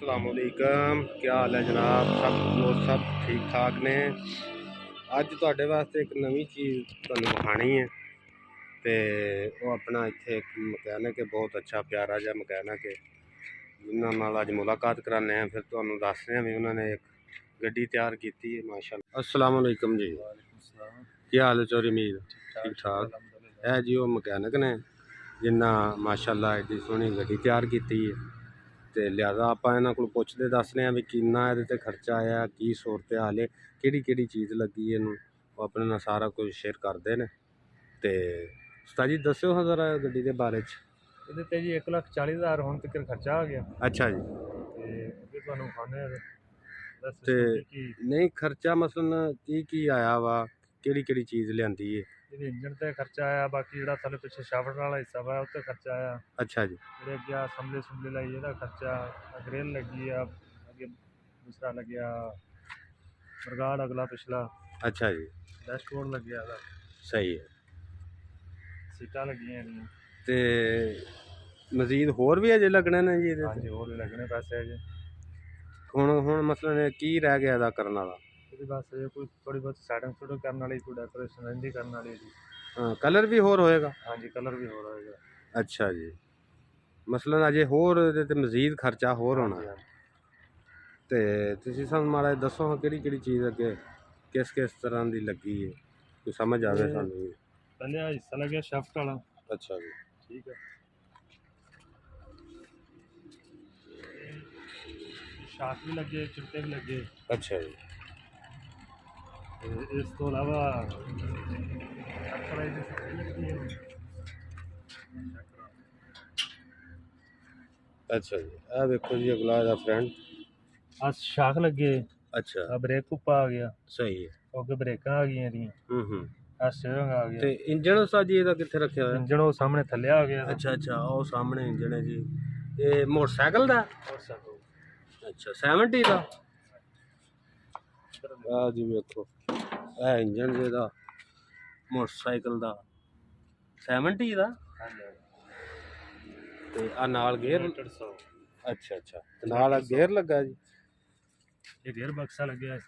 अस्सलामुअलैकुम, क्या हाल है जनाब। सब ठीक ठाक ने। अज तुहाडे वास्ते एक नवी चीज़ तुहानूं विखाणी है तो वो अपना इत्थे एक मकैनिक है, बहुत अच्छा प्यारा जिहा मकैनिक है, जिन्हां नाल अज मुलाकात कराने हैं। फिर तुहानूं दसदे हैं भी उन्होंने एक गड्डी तैयार की है माशाअल्लाह। अस्सलामुअलैकुम जी, क्या हाल है चोरी मीर? ठीक ठाक है जी। वो मकैनिक ने जिन्ना माशाअल्लाह एडी सोहनी गड्डी तैयार की है, तो लिहाजा आप इन्हों को पुछते दसने भी किन्ना ये खर्चा आया, की सूरत हाल है, कि चीज़ लगी है, वो अपने नाल सारा कुछ शेयर करते हैं। तो उस्ताद जी दस्यो हाँ जरा गड्डी के बारे ये जी 1,40,000 हुण तक खर्चा आ गया। अच्छा जी। तो नहीं खर्चा मसलन की आया वा, कि चीज़ लियांदी है? इंजन ते खर्चा आया, बाकी जो थले पिछे शाफ्ट वाला हिस्सा वा उत्ते खर्चा आया। अच्छा जी। फिर अगे असम्बली सुम्बली लाई एदा खर्चा, ग्रिल लगी है, अगे दूसरा लग्या मरगाड़ अगला पिछला। अच्छा जी। डैशबोर्ड लग गया, सही है। सीटां लगियां हैं। तो मजीद होर भी अजे लगने ने जी? हाँ जी, होर भी लगने पैसे अजे। हुण मसलन की रह गया अदा करने वाला? बस ये कोई थोड़ी बहुत सेटिंग सूटिंग करने वाली, कोई डेकोरेशन रहिंदी करने वाली जी। हाँ, कलर भी होर होएगा? हाँ जी, कलर भी होर होएगा। अच्छा जी। मसलन अजे होर ते मजीद खर्चा होर होना। तो तुसीं सानूं माड़ा दसो हाँ कि चीज़ अगे किस तरह की लगी है, कोई समझ आवे सानूं। पहले हिस्सा लग गया शाफ्ट वाला। अच्छा जी, ठीक है। शाफ्ट भी लगे, चिमटे भी लगे। अच्छा जी। इस तो अलावा अच्छा जी, आ देखो जी अगला दा फ्रंट शाख लगे। अच्छा, ब्रेक उप्पर आ गया। सही है। ओके, ब्रेकां आ गई दी। स्टीयरिंग आ गया। ते इंजन उस्ताद जी इहदा कित्थे रखे होया? इंजन वो सामने थल्ले आ गया। अच्छा वो सामने इंजन है जी। ये मोटरसाइकिल दा? अच्छा 70 दा। आ जी देखो ए इंजन जेदा मोटरसाइकिल दा 70 दा। ते आ नाल गेयर। अच्छा ते नाल गेयर लगा जी? ये गेयर बक्सा लग गया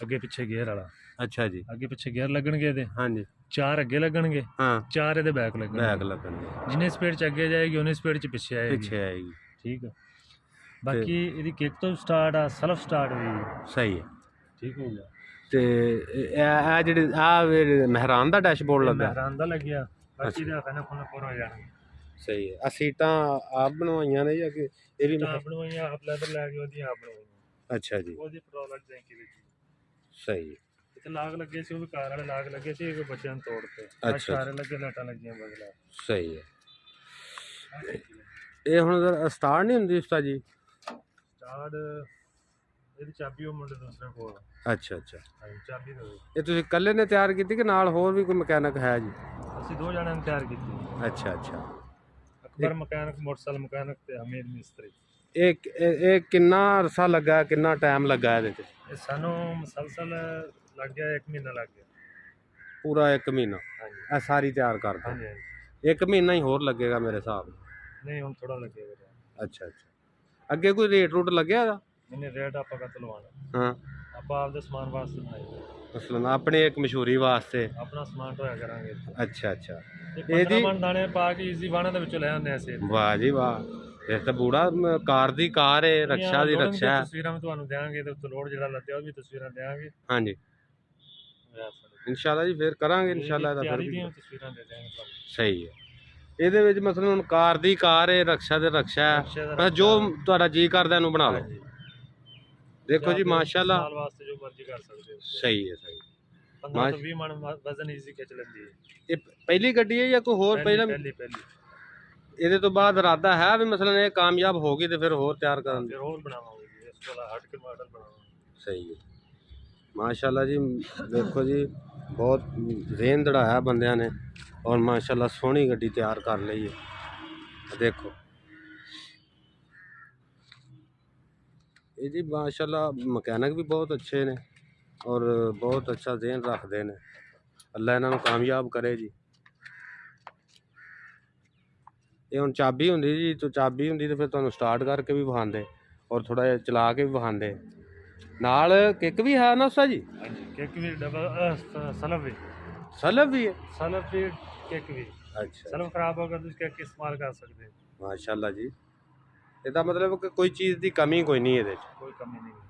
अगे पिछे गेयर वाला। अच्छा जी, अगे पिछे गेयर लगणगे दे। हाँ जी, 4 अगे लगणगे। हाँ, 4 इहदे बैक लगणगे। जिन्नी स्पीड च अगे जाएगी उन्नी स्पीड च पिछे आएगी। ठीक है। बाकी इहदी किक तो स्टार्ट आ, सेल्फ स्टार्ट हुई। सही है, ठीक हो गया। ते आ जेह्ड़े आ मेहरान दा डैशबोर्ड लगा? मेहरान दा लग गया। बाकी इहदा खाना खुना पूरा हो जाना। सही है। आ सीटां आप बनवाइयां ने या कि ये भी आप बनवाइयां? आप लेदर लैके ओदियां आप बनवाइयां। अच्छा जी। ओदी पेट्रोल वाली टैंकी लगी। सही है। इत्थे लाग लगे सी, वो भी कार वाले लाग लगे सी, कोई बच्चे ने तोड़ते। अच्छा, सारे लगे, लाइटां लगियां बगला। सही है। ये हुण स्टार्ट नहीं हुंदी उस्ताद जी? स्टार्ट ਇਹਦੀ ਚਾਬੀ ਉਹ ਮੁੰਡੇ ਦੂਸਰੇ ਕੋਲ। ਅੱਛਾ ਚਾਬੀ ਦੇ ਇਹ ਤੁਸੀਂ ਇਕੱਲੇ ਨੇ ਤਿਆਰ ਕੀਤੀ ਕਿ ਨਾਲ ਹੋਰ ਵੀ ਕੋਈ ਮਕੈਨਿਕ ਹੈ ਜੀ? ਅਸੀਂ ਦੋ ਜਣਿਆਂ ਨੇ ਤਿਆਰ ਕੀਤੀ। ਅੱਛਾ ਅਕਬਰ ਮਕੈਨਿਕ, ਮੋਟਰਸਾਈਕਲ ਮਕੈਨਿਕ ਤੇ ਹਮੀਦ ਮਿਸਤਰੀ। ਇਹ ਕਿੰਨਾ ਅਰਸਾ ਲੱਗਾ, ਕਿੰਨਾ ਟਾਈਮ ਲੱਗਾ ਇਹਦੇ 'ਚ? ਇਹ ਸਾਨੂੰ ਮੁਸਲਸਲ ਲੱਗ ਗਿਆ 1 ਮਹੀਨਾ ਲੱਗ ਗਿਆ। ਪੂਰਾ 1 ਮਹੀਨਾ? ਇਹ ਸਾਰੀ ਤਿਆਰ ਕਰਦੇ? ਹਾਂਜੀ 1 ਮਹੀਨਾ ਹੀ ਹੋਰ ਲੱਗੇਗਾ ਮੇਰੇ ਹਿਸਾਬ ਨਾਲ। ਨਹੀਂ ਹੁਣ ਥੋੜਾ ਲੱਗੇਗਾ। ਅੱਛਾ ਅੱਗੇ ਕੋਈ ਰੇਟ ਰੂਟ ਲੱਗਿਆ ਇਹਦਾ? नहीं, रेट आप लवाना। हाँ, आप आपके समान वास्ते बनाई, मसलन अपने एक मशहूरी वास्ते अपना समान ढोया करांगे। अच्छा ये मन दाने पा के इजी वाहन दे विचों ले आने ऐसे। वाह जी वाह, ये तो बूढ़ा कार दी कार है, रक्षा दी रक्षा है। तस्वीरां में ਤੁਹਾਨੂੰ ਦੇਾਂਗੇ ਤੇ ਉੱਤੇ ਲੋਡ ਜਿਹੜਾ ਲੱਦਿਆ ਉਹ ਵੀ ਤਸਵੀਰਾਂ ਦੇਾਂਗੇ। ਹਾਂਜੀ इंशाल्लाह जी, फिर करांगे इंशाल्लाह ਇਹਦਾ ਫਿਰ ਵੀ ਤਸਵੀਰਾਂ ਦੇ ਦੇਾਂਗੇ ਤੁਹਾਨੂੰ। ਸਹੀ ਹੈ। ਇਹਦੇ ਵਿੱਚ ਮਸलन ਹੁਣ ਕਾਰ ਦੀ ਕਾਰ ਹੈ, ਰक्षा ਦੇ ਰक्षा ਹੈ, ਜੋ ਤੁਹਾਡਾ ਜੀ ਕਰਦਾ ਇਹਨੂੰ ਬਣਾ ਲਓ। देखो जी माशाल्लाह, साल वास्ते जो मर्जी कर सकते हो। सही है। 15 ਤੋਂ 20 मन वजन इजी खिंच लेंदी है। ये पहली गड्डी है या कोई होर? पहली ਇਹਦੇ ਤੋਂ ਬਾਅਦ ਇਰਾਦਾ ਹੈ ਵੀ ਮਸलन ਇਹ ਕਾਮਯਾਬ ਹੋ ਗਈ ਤੇ ਫਿਰ ਹੋਰ ਤਿਆਰ ਕਰਨ? ਫਿਰ ਹੋਰ ਬਣਾਵਾਂਗੇ, ਇਸ ਤੋਂ ਹਟ ਕੇ ਮਾਡਲ ਬਣਾਵਾਂਗੇ। ਸਹੀ ਹੈ माशाल्लाह जी। देखो जी बहुत ज़हन दड़ाया बंदियां ने और माशाल्लाह सोहनी गड्डी तैयार कर ली है। देखो ये जी माशाल्लाह मकैनिक भी बहुत अच्छे ने और बहुत अच्छा ज़हन रखते हैं। अल्लाह इन्हों कामयाब करे जी। ये हुण चाबी हुंदी जी, तो चाबी हुंदी तो फिर तुहानूं स्टार्ट करके भी विखांदे और थोड़ा जिहा चला के भी विखांदे नाल किक भी है ना उस्ताद जी हाँ जी किक भी डबल सलब भी है सलब भी किक भी अच्छा सलब खराब होगा तो किक इस्तेमाल कर सकते हैं माशाल्लाह जी ਇਹਦਾ मतलब कि कोई चीज़ की कमी कोई नहीं है कोई कमी नहीं है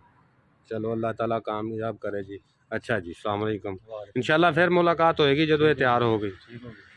चलो अल्लाह ताला कामयाब करे जी अच्छा जी अस्सलाम वालेकुम इंशाल्लाह फिर मुलाकात होएगी जदों ये तैयार हो गई ठीक हो गया